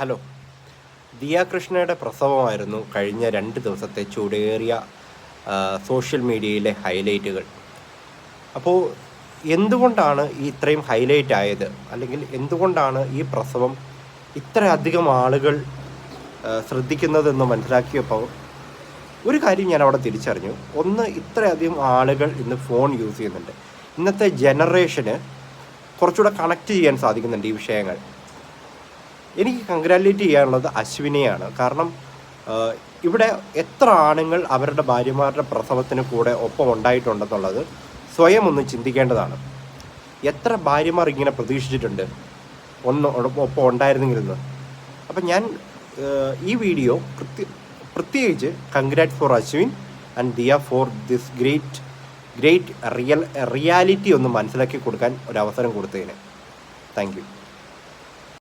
Hello. Diya കൃഷ്ണയുടെ പ്രസവമായിരുന്നു കഴിഞ്ഞ 2 ദിവസത്തെ ചൂടേറിയ സോഷ്യൽ മീഡിയയിലെ ഹൈലൈറ്റുകൾ. അപ്പോൾ എന്തുകൊണ്ടാണ് ഇത്രയും ഹൈലൈറ്റ് ആയത്, അല്ലെങ്കിൽ എന്തുകൊണ്ടാണ് ഈ പ്രസവം ഇത്രയധികം ആളുകൾ ശ്രദ്ധിക്കുന്നതെന്ന് മനസ്സിലാക്കിയപ്പോൾ ഒരു കാര്യം ഞാൻ അവിടെ തിരിച്ചറിഞ്ഞു. ഒന്ന്, ഇത്രയധികം ആളുകൾ ഇന്ന് ഫോൺ യൂസ് ചെയ്യുന്നുണ്ട്. ഇന്നത്തെ ജനറേഷന് കുറച്ചുകൂടെ കണക്ട് ചെയ്യാൻ സാധിക്കുന്നുണ്ട് ഈ വിഷയങ്ങൾ. എനിക്ക് കൺഗ്രാജുലേറ്റ് ചെയ്യാനുള്ളത് അശ്വിനെയാണ്. കാരണം ഇവിടെ എത്ര ആണുങ്ങൾ അവരുടെ ഭാര്യമാരുടെ പ്രസവത്തിന് കൂടെ ഒപ്പം ഉണ്ടായിട്ടുണ്ടെന്നുള്ളത് സ്വയം ഒന്ന് ചിന്തിക്കേണ്ടതാണ്. എത്ര ഭാര്യമാർ ഇങ്ങനെ പ്രതീക്ഷിച്ചിട്ടുണ്ട് ഒപ്പം ഉണ്ടായിരുന്നെങ്കിലെന്ന്. അപ്പം ഞാൻ ഈ വീഡിയോ പ്രത്യേകിച്ച് congrats for Ashwin and Diya for this great reality ഒന്ന് മനസ്സിലാക്കി കൊടുക്കാൻ ഒരവസരം കൊടുത്തതിന് താങ്ക് യു.